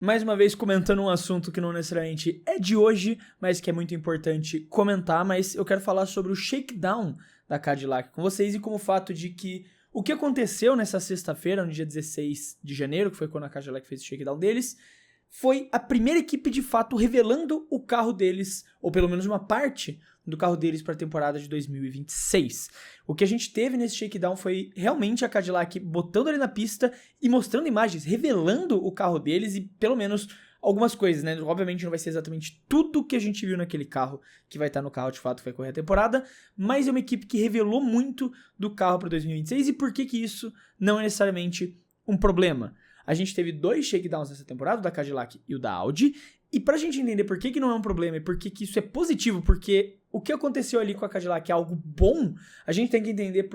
Mais uma vez comentando um assunto que não necessariamente é de hoje, mas que é muito importante comentar, mas eu quero falar sobre o shakedown da Cadillac com vocês e como o fato de que o que aconteceu nessa sexta-feira, no dia 16 de janeiro, que foi quando a Cadillac fez o shakedown deles, foi a primeira equipe de fato revelando o carro deles, ou pelo menos uma parte do carro deles para a temporada de 2026. O que a gente teve nesse shakedown foi realmente a Cadillac botando ali na pista e mostrando imagens, revelando o carro deles e pelo menos algumas coisas, né? Obviamente não vai ser exatamente tudo que a gente viu naquele carro que vai estar no carro de fato que vai correr a temporada, mas é uma equipe que revelou muito do carro para 2026 e por que isso não é necessariamente um problema. A gente teve 2 shakedowns nessa temporada, o da Cadillac e o da Audi, e pra gente entender por que não é um problema e por que isso é positivo, porque o que aconteceu ali com a Cadillac é algo bom, a gente tem que entender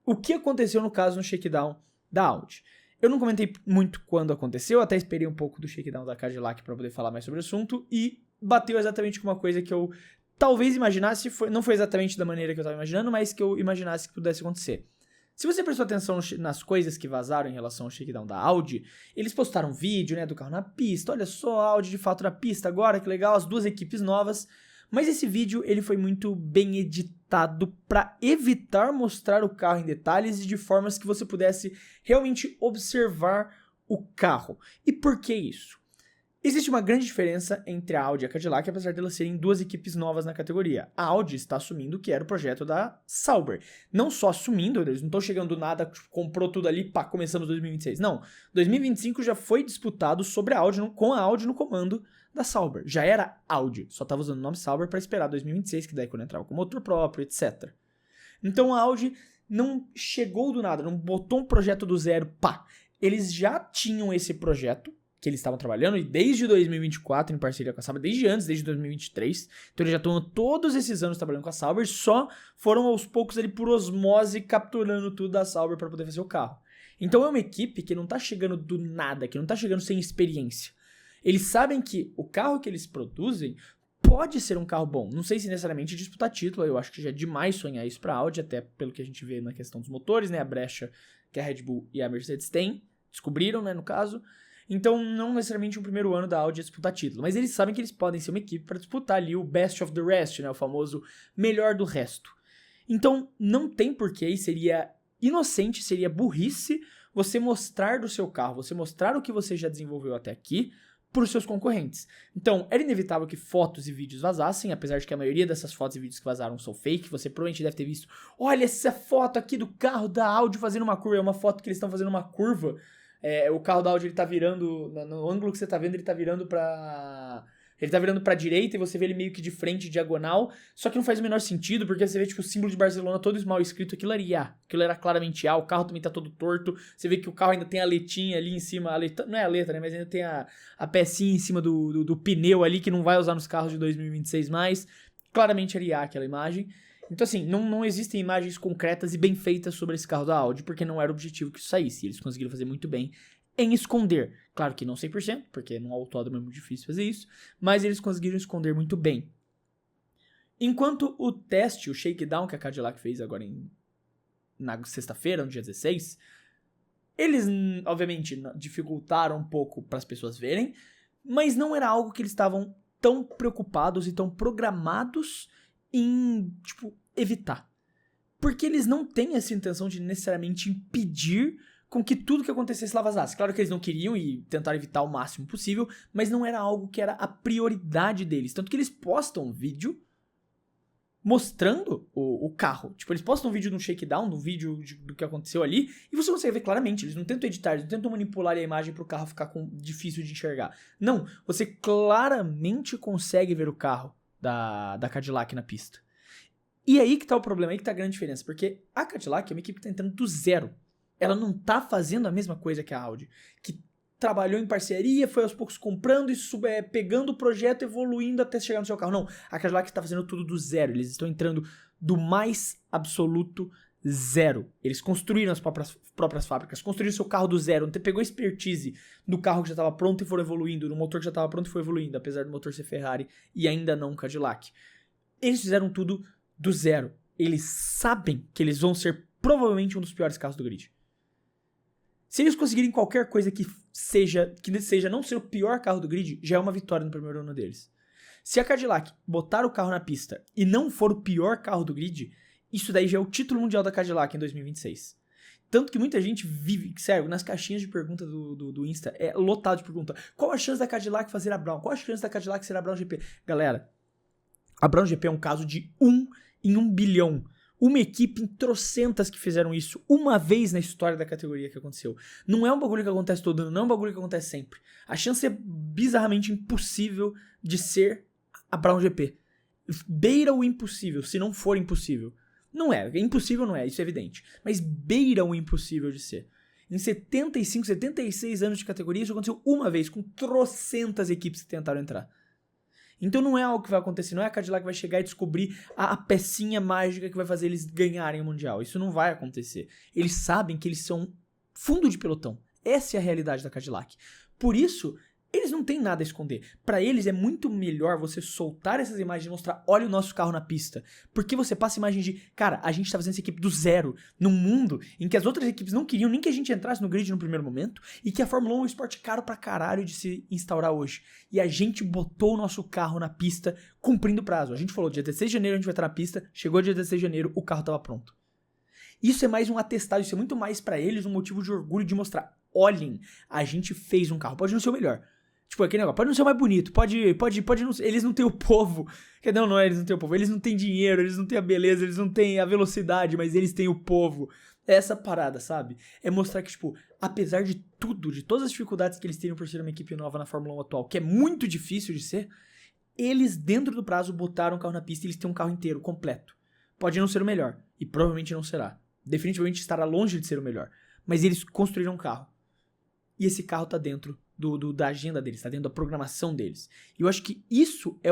o que aconteceu no caso no shakedown da Audi. Eu não comentei muito quando aconteceu, até esperei um pouco do shakedown da Cadillac para poder falar mais sobre o assunto, e bateu exatamente com uma coisa que eu talvez imaginasse, não foi exatamente da maneira que eu estava imaginando, mas que eu imaginasse que pudesse acontecer. Se você prestou atenção nas coisas que vazaram em relação ao shakedown da Audi, eles postaram um vídeo, né, do carro na pista, olha só a Audi de fato na pista agora, que legal, as 2 equipes novas, mas esse vídeo ele foi muito bem editado para evitar mostrar o carro em detalhes e de formas que você pudesse realmente observar o carro. E por que isso? Existe uma grande diferença entre a Audi e a Cadillac, apesar de elas serem 2 equipes novas na categoria. A Audi está assumindo que era o projeto da Sauber. Não só assumindo, eles não estão chegando do nada, comprou tudo ali, pá, começamos 2026. Não, 2025 já foi disputado sobre a Audi, com a Audi no comando da Sauber. Já era Audi, só estava usando o nome Sauber para esperar 2026, que daí quando entrava com motor próprio, etc. Então a Audi não chegou do nada, não botou um projeto do zero, pá. Eles já tinham esse projeto, que eles estavam trabalhando, e desde 2024 em parceria com a Sauber, desde antes, desde 2023, então eles já estão todos esses anos trabalhando com a Sauber, só foram aos poucos ali por osmose capturando tudo da Sauber para poder fazer o carro. Então é uma equipe que não tá chegando do nada, que não tá chegando sem experiência. Eles sabem que o carro que eles produzem pode ser um carro bom, não sei se necessariamente disputar título, eu acho que já é demais sonhar isso pra Audi, até pelo que a gente vê na questão dos motores, né, a brecha que a Red Bull e a Mercedes têm, descobriram, né, no caso. Então, não necessariamente o primeiro ano da Audi é disputar título, mas eles sabem que eles podem ser uma equipe para disputar ali o best of the rest, né, o famoso melhor do resto. Então, não tem porquê e seria inocente, seria burrice você mostrar do seu carro, você mostrar o que você já desenvolveu até aqui para os seus concorrentes. Então, era inevitável que fotos e vídeos vazassem, apesar de que a maioria dessas fotos e vídeos que vazaram são fake, você provavelmente deve ter visto, olha essa foto aqui do carro da Audi fazendo uma curva, é uma foto que eles estão fazendo uma curva. O carro da Audi ele tá virando, no ângulo que você tá vendo, ele tá virando pra direita e você vê ele meio que de frente, diagonal, só que não faz o menor sentido, porque você vê tipo o símbolo de Barcelona todo mal escrito, aquilo era claramente A, o carro também tá todo torto, você vê que o carro ainda tem a aletinha ali em cima, não é a aleta, né, mas ainda tem a pecinha em cima do pneu ali, que não vai usar nos carros de 2026 mais, claramente era IA aquela imagem. Então, assim, não existem imagens concretas e bem feitas sobre esse carro da Audi, porque não era o objetivo que isso saísse. Eles conseguiram fazer muito bem em esconder. Claro que não 100%, porque no autódromo é muito difícil fazer isso, mas eles conseguiram esconder muito bem. Enquanto o teste, o shakedown que a Cadillac fez agora na sexta-feira, no dia 16, eles, obviamente, dificultaram um pouco para as pessoas verem, mas não era algo que eles estavam tão preocupados e tão programados em, evitar. Porque eles não têm essa intenção de necessariamente impedir com que tudo que acontecesse lá vazasse. Claro que eles não queriam e tentaram evitar o máximo possível, mas não era algo que era a prioridade deles. Tanto que eles postam um vídeo mostrando o carro. Eles postam um vídeo de um shakedown, um vídeo do que aconteceu ali, e você consegue ver claramente. Eles não tentam editar, eles não tentam manipular a imagem para o carro ficar difícil de enxergar. Não, você claramente consegue ver o carro da Cadillac na pista. E aí que tá o problema, aí que tá a grande diferença, porque a Cadillac é uma equipe que tá entrando do zero. Ela não tá fazendo a mesma coisa que a Audi, que trabalhou em parceria, foi aos poucos comprando e pegando o projeto, evoluindo até chegar no seu carro. Não, a Cadillac tá fazendo tudo do zero, eles estão entrando do mais absoluto zero. Eles construíram as próprias fábricas, construíram seu carro do zero, pegou expertise no carro que já estava pronto e foram evoluindo, no motor que já estava pronto e foi evoluindo, apesar do motor ser Ferrari e ainda não Cadillac. Eles fizeram tudo do zero. Eles sabem que eles vão ser provavelmente um dos piores carros do grid. Se eles conseguirem qualquer coisa que seja não ser o pior carro do grid, já é uma vitória no primeiro ano deles. Se a Cadillac botar o carro na pista e não for o pior carro do grid, isso daí já é o título mundial da Cadillac em 2026. Tanto que muita gente vive, sério, nas caixinhas de pergunta do Insta, é lotado de pergunta. Qual a chance da Cadillac fazer a Brown? Qual a chance da Cadillac ser a Brown GP? Galera, a Brown GP é um caso de 1 em 1 bilhão. Uma equipe em trocentas que fizeram isso uma vez na história da categoria que aconteceu. Não é um bagulho que acontece todo ano, não é um bagulho que acontece sempre. A chance é bizarramente impossível de ser a Brown GP. Beira o impossível, se não for impossível. Não é, impossível não é, isso é evidente. Mas beira o impossível de ser. Em 75, 76 anos de categoria, isso aconteceu uma vez, com trocentas equipes que tentaram entrar. Então não é algo que vai acontecer, não é a Cadillac que vai chegar e descobrir a pecinha mágica que vai fazer eles ganharem o Mundial. Isso não vai acontecer. Eles sabem que eles são fundo de pelotão. Essa é a realidade da Cadillac. Por isso, eles não têm nada a esconder. Pra eles é muito melhor você soltar essas imagens e mostrar, olha o nosso carro na pista. Porque você passa imagens de, cara, a gente tá fazendo essa equipe do zero, num mundo em que as outras equipes não queriam nem que a gente entrasse no grid no primeiro momento, e que a Fórmula 1 é um esporte caro pra caralho de se instaurar hoje. E a gente botou o nosso carro na pista cumprindo o prazo. A gente falou, dia 16 de janeiro a gente vai estar na pista, chegou dia 16 de janeiro, o carro tava pronto. Isso é mais um atestado, isso é muito mais pra eles um motivo de orgulho de mostrar, olhem, a gente fez um carro, pode não ser o melhor. Tipo, aquele negócio, pode não ser o mais bonito, pode não ser, eles não têm o povo, não é, eles não têm o povo, eles não têm dinheiro, eles não têm a beleza, eles não têm a velocidade, mas eles têm o povo. É essa parada, sabe? É mostrar que, tipo, apesar de tudo, de todas as dificuldades que eles teriam por ser uma equipe nova na Fórmula 1 atual, que é muito difícil de ser, eles, dentro do prazo, botaram o carro na pista e eles têm um carro inteiro, completo. Pode não ser o melhor, e provavelmente não será. Definitivamente estará longe de ser o melhor. Mas eles construíram um carro. E esse carro tá dentro da agenda deles, tá dentro da programação deles. E eu acho que isso é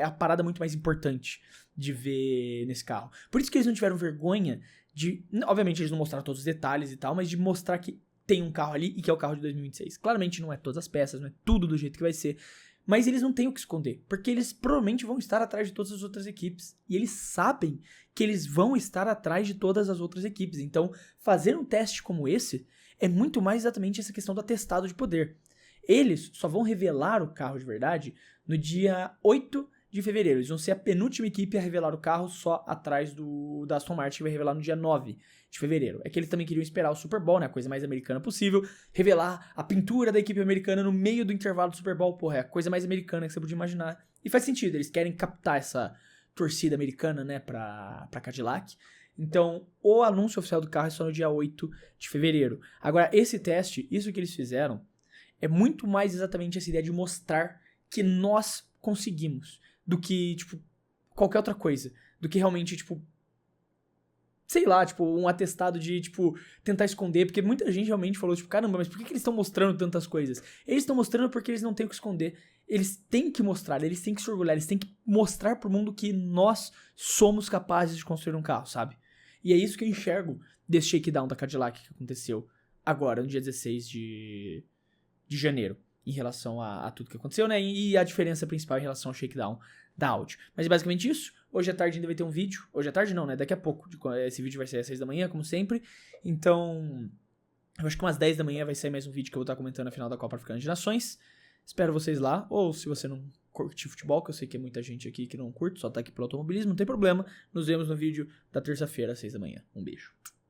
a parada muito mais importante de ver nesse carro. Por isso que eles não tiveram vergonha de... Obviamente eles não mostraram todos os detalhes e tal, mas de mostrar que tem um carro ali e que é o carro de 2026. Claramente não é todas as peças, não é tudo do jeito que vai ser. Mas eles não têm o que esconder, porque eles provavelmente vão estar atrás de todas as outras equipes. E eles sabem que eles vão estar atrás de todas as outras equipes. Então, fazer um teste como esse é muito mais exatamente essa questão do atestado de poder. Eles só vão revelar o carro de verdade no dia 8 de fevereiro. Eles vão ser a penúltima equipe a revelar o carro, só atrás da Aston Martin, que vai revelar no dia 9 de fevereiro. É que eles também queriam esperar o Super Bowl, né, a coisa mais americana possível, revelar a pintura da equipe americana no meio do intervalo do Super Bowl. Porra, é a coisa mais americana que você podia imaginar. E faz sentido, eles querem captar essa torcida americana, né, pra Cadillac. Então, o anúncio oficial do carro é só no dia 8 de fevereiro. Agora, esse teste, isso que eles fizeram, é muito mais exatamente essa ideia de mostrar que nós conseguimos, do que, tipo, qualquer outra coisa. Do que realmente, tipo, sei lá, tipo, um atestado de, tipo, tentar esconder. Porque muita gente realmente falou, tipo, caramba, mas por que eles estão mostrando tantas coisas? Eles estão mostrando porque eles não têm o que esconder. Eles têm que mostrar, eles têm que se orgulhar, eles têm que mostrar pro mundo que nós somos capazes de construir um carro, sabe? E é isso que eu enxergo desse shakedown da Cadillac que aconteceu agora, no dia 16 de janeiro, em relação a tudo que aconteceu, né? E a diferença principal em relação ao shakedown da Audi. Mas é basicamente isso. Hoje à tarde ainda vai ter um vídeo. Hoje à tarde não, né? Daqui a pouco. Esse vídeo vai sair às 6 da manhã, como sempre. Então, eu acho que umas 10 da manhã vai sair mais um vídeo que eu vou estar comentando a final da Copa Africana de Nações. Espero vocês lá. Ou se você não curte futebol, que eu sei que é muita gente aqui que não curte, só tá aqui pelo automobilismo, não tem problema. Nos vemos no vídeo da terça-feira, às 6 da manhã. Um beijo.